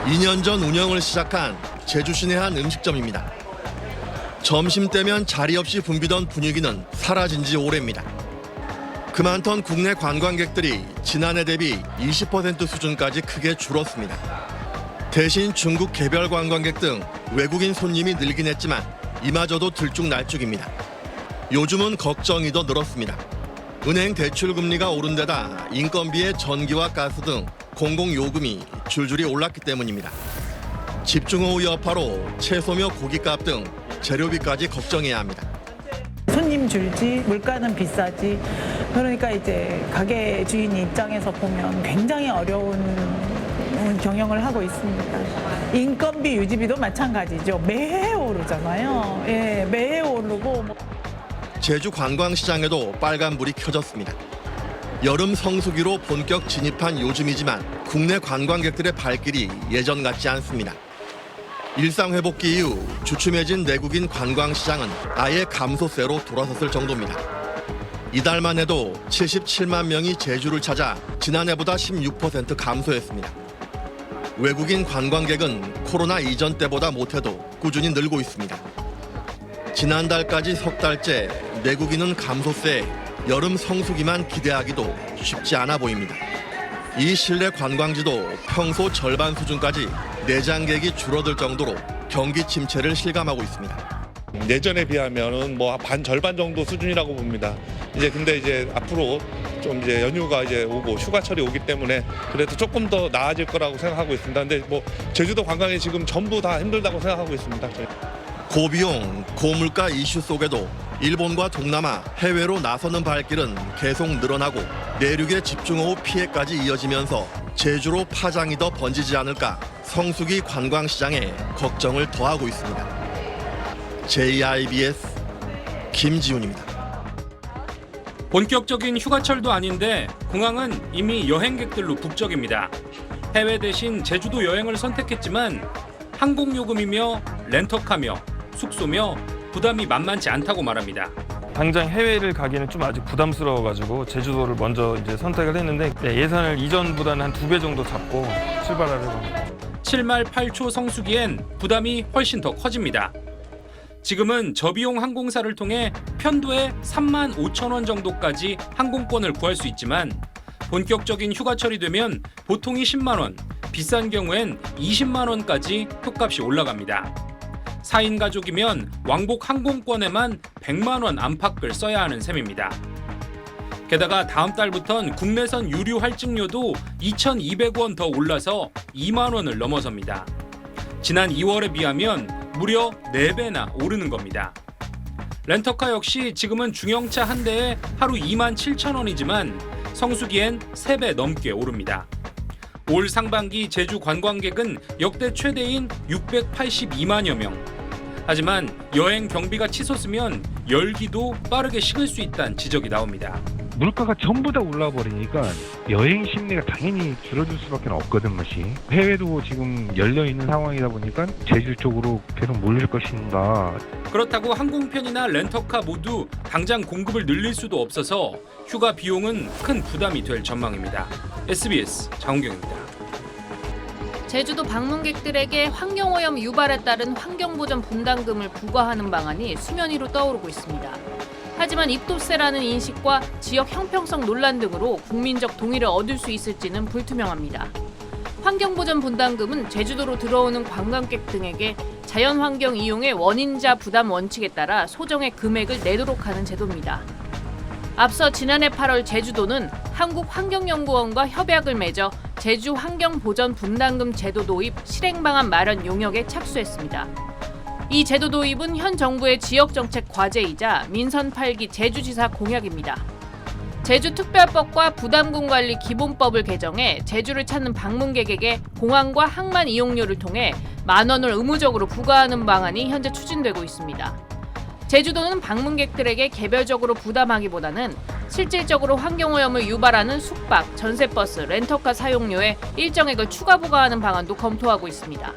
2년 전 운영을 시작한 제주시내 한 음식점입니다. 점심때면 자리 없이 붐비던 분위기는 사라진 지 오래입니다. 그 많던 국내 관광객들이 지난해 대비 20% 수준까지 크게 줄었습니다. 대신 중국 개별 관광객 등 외국인 손님이 늘긴 했지만 이마저도 들쭉날쭉입니다. 요즘은 걱정이 더 늘었습니다. 은행 대출 금리가 오른 데다 인건비에 전기와 가스 등 공공요금이 줄줄이 올랐기 때문입니다. 집중호우 여파로 채소며 고기값 등 재료비까지 걱정해야 합니다. 손님 줄지 물가는 비싸지. 그러니까 이제 가게 주인 입장에서 보면 굉장히 어려운 경영을 하고 있습니다. 인건비 유지비도 마찬가지죠. 매해 오르잖아요. 예, 매해 오르고. 제주 관광시장에도 빨간불이 켜졌습니다. 여름 성수기로 본격 진입한 요즘이지만 국내 관광객들의 발길이 예전 같지 않습니다. 일상회복기 이후 주춤해진 내국인 관광시장은 아예 감소세로 돌아섰을 정도입니다. 이달만 해도 77만 명이 제주를 찾아 지난해보다 16% 감소했습니다. 외국인 관광객은 코로나 이전 때보다 못해도 꾸준히 늘고 있습니다. 지난달까지 석 달째 내국인은 감소세에 여름 성수기만 기대하기도 쉽지 않아 보입니다. 이 실내 관광지도 평소 절반 수준까지 내장객이 줄어들 정도로 경기 침체를 실감하고 있습니다. 예전에 비하면은 반 절반 정도 수준이라고 봅니다. 근데 앞으로 좀 연휴가 오고 휴가철이 오기 때문에 그래도 조금 더 나아질 거라고 생각하고 있습니다. 근데 제주도 관광이 지금 전부 다 힘들다고 생각하고 있습니다. 고비용, 고물가 이슈 속에도 일본과 동남아, 해외로 나서는 발길은 계속 늘어나고 내륙의 집중호우 피해까지 이어지면서 제주로 파장이 더 번지지 않을까 성수기 관광시장에 걱정을 더하고 있습니다. JIBS 김지훈입니다. 본격적인 휴가철도 아닌데 공항은 이미 여행객들로 북적입니다. 해외 대신 제주도 여행을 선택했지만 항공요금이며 렌터카며 숙소며 부담이 만만치 않다고 말합니다. 당장 해외를 가기는 좀 아직 부담스러워가지고 제주도를 먼저 선택을 했는데 예산을 이전보다는 한 2배 정도 잡고 출발하려고 합니다. 7말 8초 성수기엔 부담이 훨씬 더 커집니다. 지금은 저비용 항공사를 통해 편도에 3만 5천 원 정도까지 항공권을 구할 수 있지만 본격적인 휴가철이 되면 보통이 10만 원, 비싼 경우엔 20만 원까지 표값이 올라갑니다. 4인 가족이면 왕복 항공권에만 100만 원 안팎을 써야 하는 셈입니다. 게다가 다음 달부턴 국내선 유류 할증료도 2,200원 더 올라서 2만 원을 넘어섭니다. 지난 2월에 비하면 무려 4배나 오르는 겁니다. 렌터카 역시 지금은 중형차 한 대에 하루 2만 7천 원이지만 성수기엔 3배 넘게 오릅니다. 올 상반기 제주 관광객은 역대 최대인 682만여 명. 하지만 여행 경비가 치솟으면 열기도 빠르게 식을 수 있다는 지적이 나옵니다. 물가가 전부 다 올라 버리니까 여행 심리가 당연히 줄어들 수밖에 없거든 맛이. 해외도 지금 열려 있는 상황이다 보니까 제주 쪽으로 계속 몰릴 것인가. 그렇다고 항공편이나 렌터카 모두 당장 공급을 늘릴 수도 없어서 휴가 비용은 큰 부담이 될 전망입니다. SBS 장훈경입니다. 제주도 방문객들에게 환경오염 유발에 따른 환경보전 분담금을 부과하는 방안이 수면 위로 떠오르고 있습니다. 하지만 입도세라는 인식과 지역 형평성 논란 등으로 국민적 동의를 얻을 수 있을지는 불투명합니다. 환경보전 분담금은 제주도로 들어오는 관광객 등에게 자연환경 이용의 원인자 부담 원칙에 따라 소정의 금액을 내도록 하는 제도입니다. 앞서 지난해 8월 제주도는 한국환경연구원과 협약을 맺어 제주 환경보전 분담금 제도 도입 실행 방안 마련 용역에 착수했습니다. 이 제도 도입은 현 정부의 지역정책 과제이자 민선 8기 제주지사 공약입니다. 제주특별법과 부담금 관리 기본법을 개정해 제주를 찾는 방문객에게 공항과 항만 이용료를 통해 10,000원을 의무적으로 부과하는 방안이 현재 추진되고 있습니다. 제주도는 방문객들에게 개별적으로 부담하기보다는 실질적으로 환경오염을 유발하는 숙박, 전세버스, 렌터카 사용료에 일정액을 추가 부과하는 방안도 검토하고 있습니다.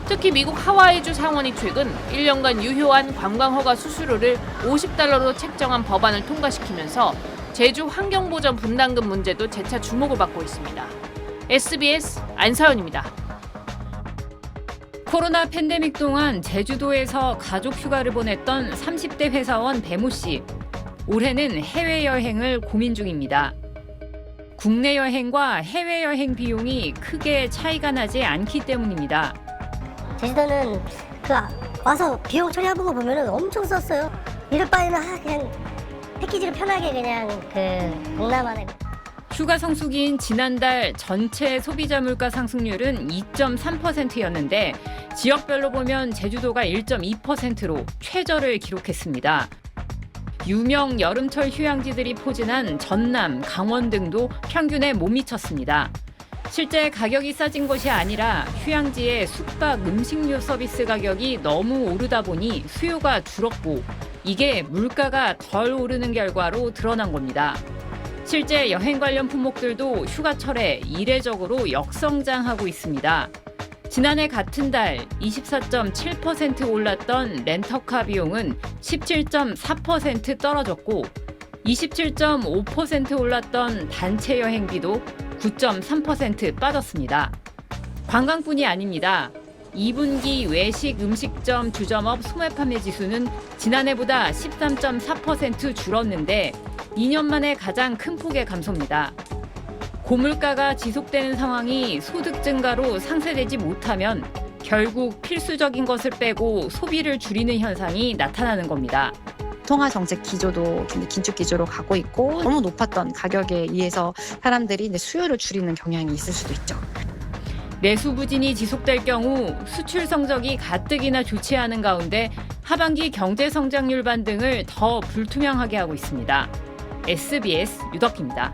특히 미국 하와이주 상원이 최근 1년간 유효한 관광허가 수수료를 $50로 책정한 법안을 통과시키면서 제주 환경보전 분담금 문제도 재차 주목을 받고 있습니다. SBS 안사연입니다. 코로나 팬데믹 동안 제주도에서 가족 휴가를 보냈던 30대 회사원 배모 씨. 올해는 해외여행을 고민 중입니다. 국내 여행과 해외여행 비용이 크게 차이가 나지 않기 때문입니다. 제주도는 와서 비용 처리해보고 보면 엄청 썼어요. 이럴 바에는 그냥 패키지로 편하게 그냥 동남아에. 휴가 성수기인 지난달 전체 소비자 물가 상승률은 2.3%였는데 지역별로 보면 제주도가 1.2%로 최저를 기록했습니다. 유명 여름철 휴양지들이 포진한 전남, 강원 등도 평균에 못 미쳤습니다. 실제 가격이 싸진 것이 아니라 휴양지의 숙박 음식료 서비스 가격이 너무 오르다 보니 수요가 줄었고 이게 물가가 덜 오르는 결과로 드러난 겁니다. 실제 여행 관련 품목들도 휴가철에 이례적으로 역성장하고 있습니다. 지난해 같은 달 24.7% 올랐던 렌터카 비용은 17.4% 떨어졌고 27.5% 올랐던 단체 여행비도 9.3% 빠졌습니다. 관광뿐이 아닙니다. 2분기 외식 음식점 주점업 소매 판매 지수는 지난해보다 13.4% 줄었는데 2년 만에 가장 큰 폭의 감소입니다. 고물가가 지속되는 상황이 소득 증가로 상쇄되지 못하면 결국 필수적인 것을 빼고 소비를 줄이는 현상이 나타나는 겁니다. 통화 정책 기조도 긴축 기조로 가고 있고 너무 높았던 가격에 의해서 사람들이 이제 수요를 줄이는 경향이 있을 수도 있죠. 내수 부진이 지속될 경우 수출 성적이 가뜩이나 좋지 않은 가운데 하반기 경제 성장률 반등을 더 불투명하게 하고 있습니다. SBS 유덕기입니다.